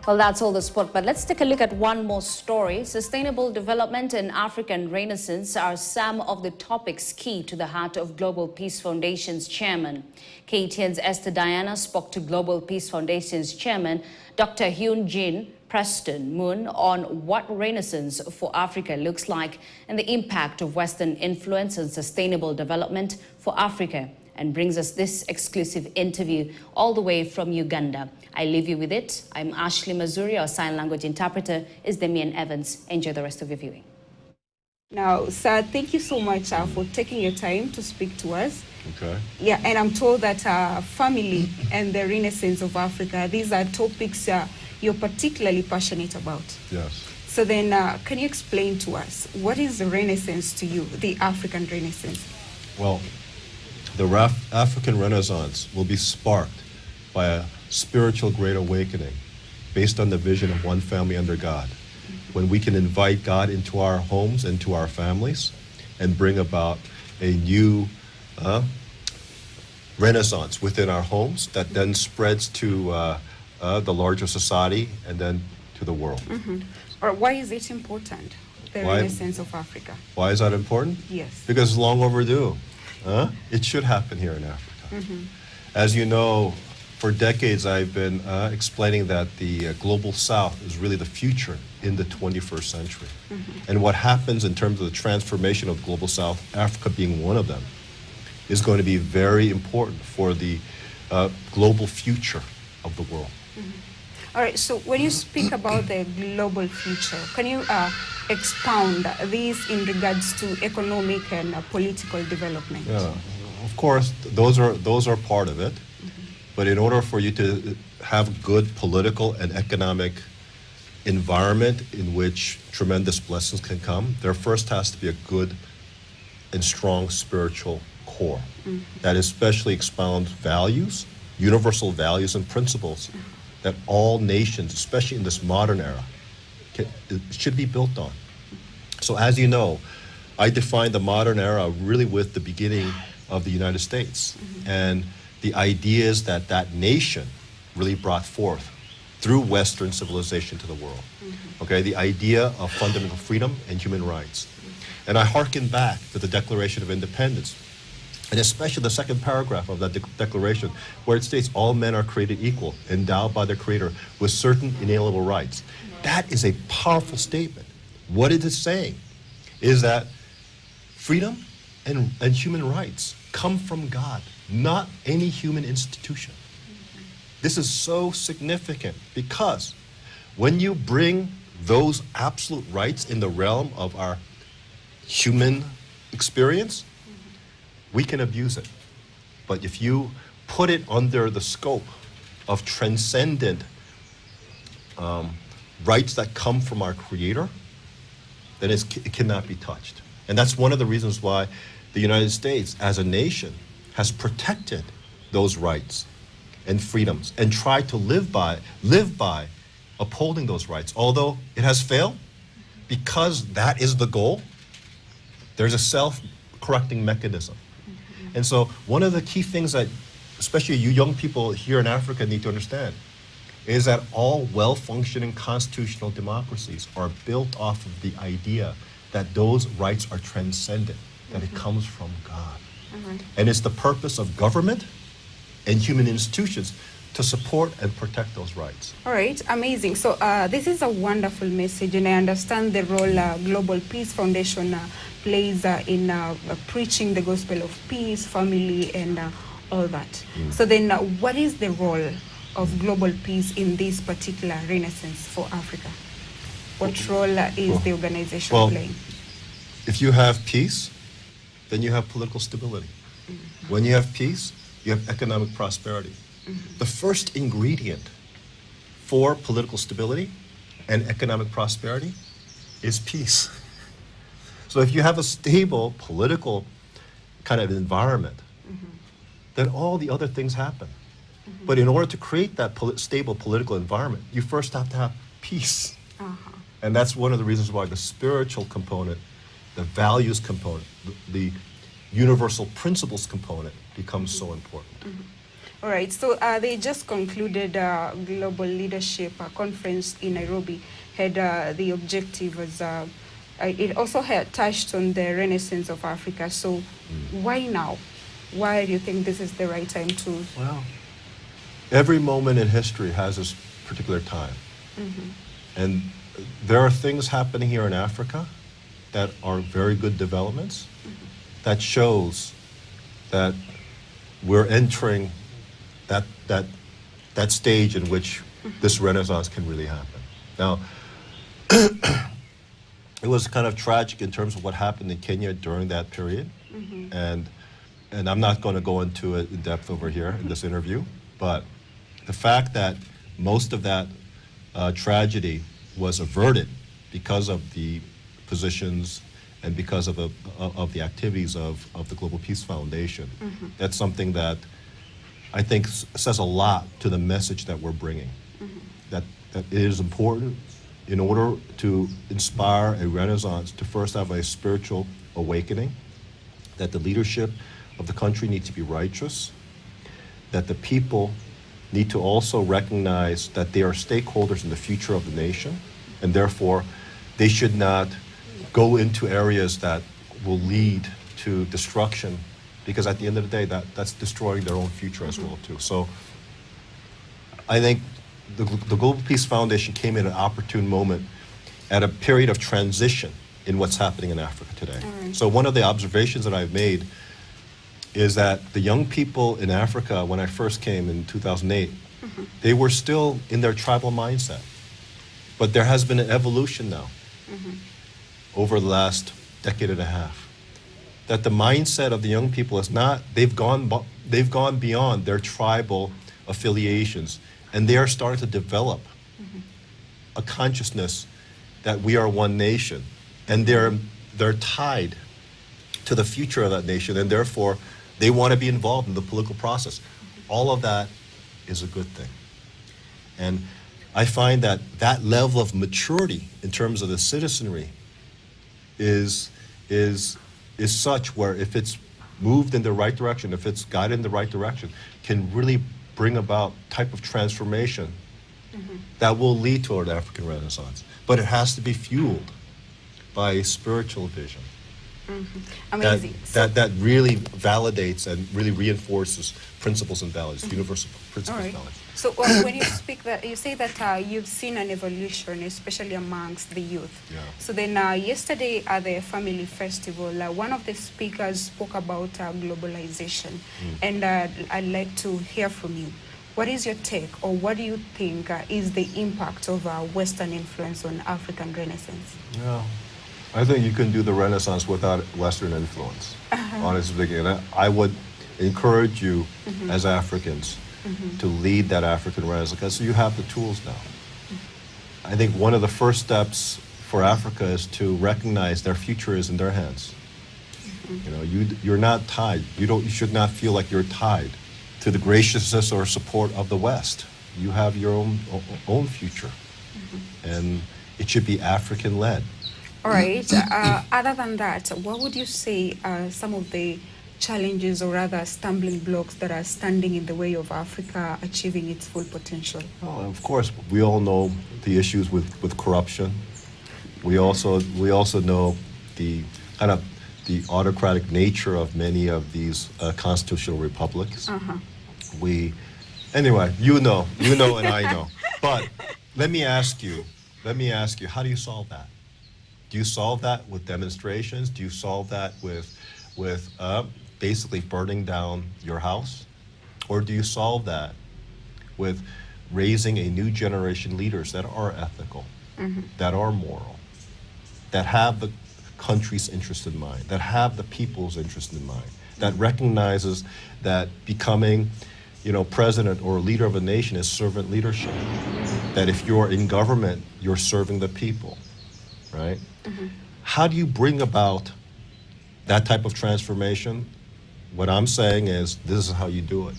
Well, that's all the sport, but let's take a look at one more story. Sustainable development and African Renaissance are some of the topics key to the heart of Global Peace Foundation's chairman. KTN's Esther Diana spoke to Global Peace Foundation's chairman, Dr. Hyun Jin Preston Moon, on what Renaissance for Africa looks like and the impact of Western influence on sustainable development for Africa, and brings us this exclusive interview all the way from Uganda. I leave you with it. I'm Ashley Mazuri. Our sign language interpreter is Damian Evans. Enjoy the rest of your viewing. Now, sir, thank you so much for taking your time to speak to us. Okay. Yeah, and I'm told that family and the Renaissance of Africa, these are topics you're particularly passionate about. Yes. So then, can you explain to us, what is the Renaissance to you, the African Renaissance? Well, the African Renaissance will be sparked by a spiritual great awakening based on the vision of one family under God. When we can invite God into our homes, into our families, and bring about a new renaissance within our homes that then spreads to the larger society and then to the world. Or why is it important, the Renaissance of Africa? Why is that important? Yes. Because it's long overdue. It should happen here in Africa. As you know, for decades I've been explaining that the Global South is really the future in the 21st century. And what happens in terms of the transformation of the Global South, Africa being one of them, is going to be very important for the global future of the world. All right, so when you speak about the global future, can you expound this in regards to economic and political development? Yeah, of course, those are part of it. But in order for you to have good political and economic environment in which tremendous blessings can come, there first has to be a good and strong spiritual core that especially expounds values, universal values and principles that all nations, especially in this modern era, should be built on. So as you know, I define the modern era really with the beginning of the United States and the ideas that that nation really brought forth through Western civilization to the world. Okay, the idea of fundamental freedom and human rights. And I hearken back to the Declaration of Independence, and especially the second paragraph of that declaration, where it states all men are created equal, endowed by their Creator with certain inalienable rights. That is a powerful statement. What it is saying is that freedom and human rights come from God, not any human institution. This is so significant because when you bring those absolute rights in the realm of our human experience, we can abuse it. But if you put it under the scope of transcendent rights that come from our Creator, then it cannot be touched. And that's one of the reasons why the United States as a nation has protected those rights and freedoms and tried to live by upholding those rights. Although it has failed, because that is the goal, there's a self-correcting mechanism. And so one of the key things that especially you young people here in Africa need to understand is that all well-functioning constitutional democracies are built off of the idea that those rights are transcendent, that it comes from God. And it's the purpose of government and human institutions to support and protect those rights. All right, amazing. So this is a wonderful message, and I understand the role Global Peace Foundation plays in preaching the gospel of peace, family, and all that. So then what is the role of global peace in this particular Renaissance for Africa? What role is the organization playing? If you have peace, then you have political stability. When you have peace, you have economic prosperity. The first ingredient for political stability and economic prosperity is peace. So if you have a stable political kind of environment, then all the other things happen. But in order to create that stable political environment, you first have to have peace. And that's one of the reasons why the spiritual component, the values component, the universal principles component becomes so important. All right, so they just concluded Global Leadership Conference in Nairobi, had the objective was, it also had touched on the renaissance of Africa. So why now? Why do you think this is the right time to? Well, every moment in history has its particular time. And there are things happening here in Africa that are very good developments that shows that we're entering that stage in which this renaissance can really happen. Now, it was kind of tragic in terms of what happened in Kenya during that period. And I'm not going to go into it in depth over here in this interview, but the fact that most of that tragedy was averted because of the positions and because of the activities of the Global Peace Foundation, that's something that I think says a lot to the message that we're bringing. That it is important in order to inspire a renaissance to first have a spiritual awakening, that the leadership of the country needs to be righteous, that the people need to also recognize that they are stakeholders in the future of the nation, and therefore they should not go into areas that will lead to destruction, because at the end of the day, that's destroying their own future as well too. So I think the Global Peace Foundation came in an opportune moment at a period of transition in what's happening in Africa today. So one of the observations that I've made is that the young people in Africa, when I first came in 2008, they were still in their tribal mindset. But there has been an evolution now over the last decade and a half, that the mindset of the young people is not, they've gone beyond their tribal affiliations, and they are starting to develop a consciousness that we are one nation, and they're tied to the future of that nation, and therefore they want to be involved in the political process. All of that is a good thing. And I find that that level of maturity in terms of the citizenry is such where if it's moved in the right direction, if it's guided in the right direction, can really bring about type of transformation that will lead toward African Renaissance. But it has to be fueled by a spiritual vision. Amazing. That really validates and really reinforces principles and values, universal principles and values. So when you speak that, you say that you've seen an evolution, especially amongst the youth. Yeah. So then yesterday at the Family Festival, one of the speakers spoke about globalization. And I'd like to hear from you. What is your take, or what do you think is the impact of Western influence on African Renaissance? Yeah. I think you can do the Renaissance without Western influence, honestly speaking. And I would encourage you as Africans to lead that African Renaissance, because you have the tools now. I think one of the first steps for Africa is to recognize their future is in their hands. You know, you're not tied. You should not feel like you're tied to the graciousness or support of the West. You have your own future, and it should be African-led. All right. Other than that, what would you say are some of the challenges, or rather stumbling blocks, that are standing in the way of Africa achieving its full potential? Well, of course, we all know the issues with corruption. We also know the kind of the autocratic nature of many of these constitutional republics. Anyway, you know, and I know. But let me ask you, how do you solve that? Do you solve that with demonstrations? Do you solve that with basically burning down your house? Or do you solve that with raising a new generation leaders that are ethical, that are moral, that have the country's interest in mind, that have the people's interest in mind, that recognizes that becoming, president or leader of a nation is servant leadership, that if you're in government, you're serving the people, right? How do you bring about that type of transformation? What I'm saying is, this is how you do it.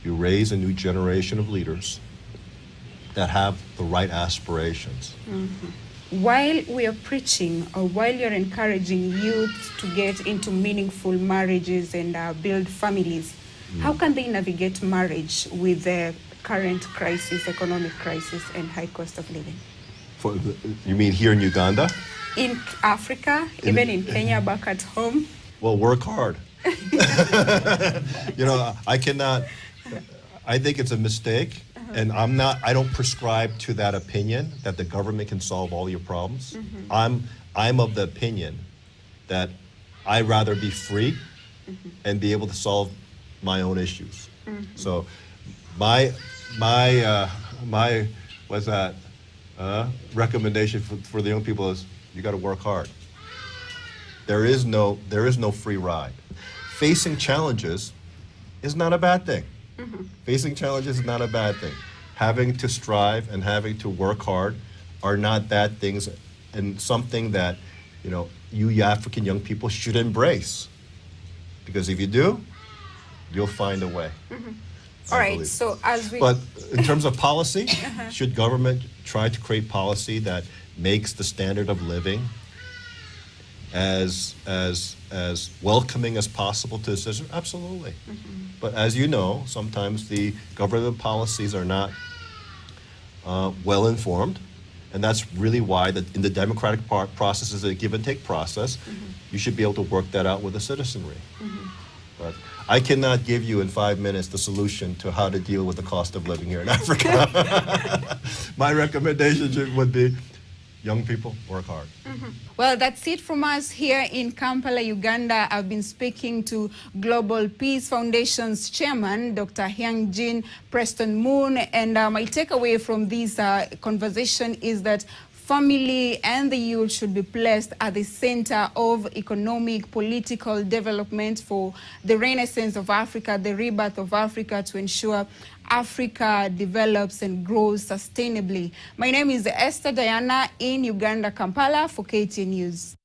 You raise a new generation of leaders that have the right aspirations. While we are preaching, or while you're encouraging youth to get into meaningful marriages and build families, How can they navigate marriage with the current crisis, economic crisis, and high cost of living? You mean here in Uganda? In Africa, even in Kenya, back at home? Well, work hard. You know, I think it's a mistake, and I don't prescribe to that opinion that the government can solve all your problems. I'm of the opinion that I'd rather be free and be able to solve my own issues. So my what's that recommendation for the young people is you got to work hard. There is no free ride. Facing challenges is not a bad thing. Facing challenges is not a bad thing. Having to strive and having to work hard are not bad things, and something that you African young people should embrace. Because if you do, you'll find a way. All right, so But in terms of policy, should government try to create policy that makes the standard of living as welcoming as possible to the citizen? Absolutely. But as you know, sometimes the government policies are not well informed, and that's really why in the democratic process is a give and take process. You should be able to work that out with the citizenry. But I cannot give you in 5 minutes the solution to how to deal with the cost of living here in Africa. My recommendation would be young people, work hard. Well, that's it from us here in Kampala, Uganda. I've been speaking to Global Peace Foundation's chairman, Dr. Hyang-Jin Preston Moon, and my takeaway from this conversation is that family and the youth should be placed at the center of economic, political development for the renaissance of Africa, the rebirth of Africa, to ensure Africa develops and grows sustainably. My name is Esther Diana in Uganda, Kampala for KTN News.